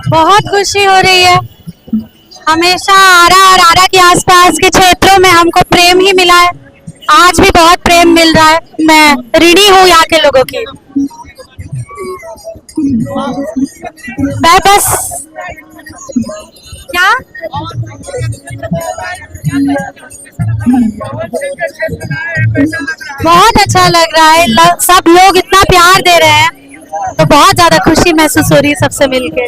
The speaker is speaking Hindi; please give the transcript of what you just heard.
बहुत खुशी हो रही है। हमेशा आरा और आरा के आसपास के क्षेत्रों में हमको प्रेम ही मिला है, आज भी बहुत प्रेम मिल रहा है। मैं ऋणी हूँ यहाँ के लोगों की। मैं बस क्या बहुत अच्छा लग रहा है, सब लोग इतना प्यार दे रहे हैं तो बहुत ज्यादा खुशी महसूस हो रही है सबसे मिलके।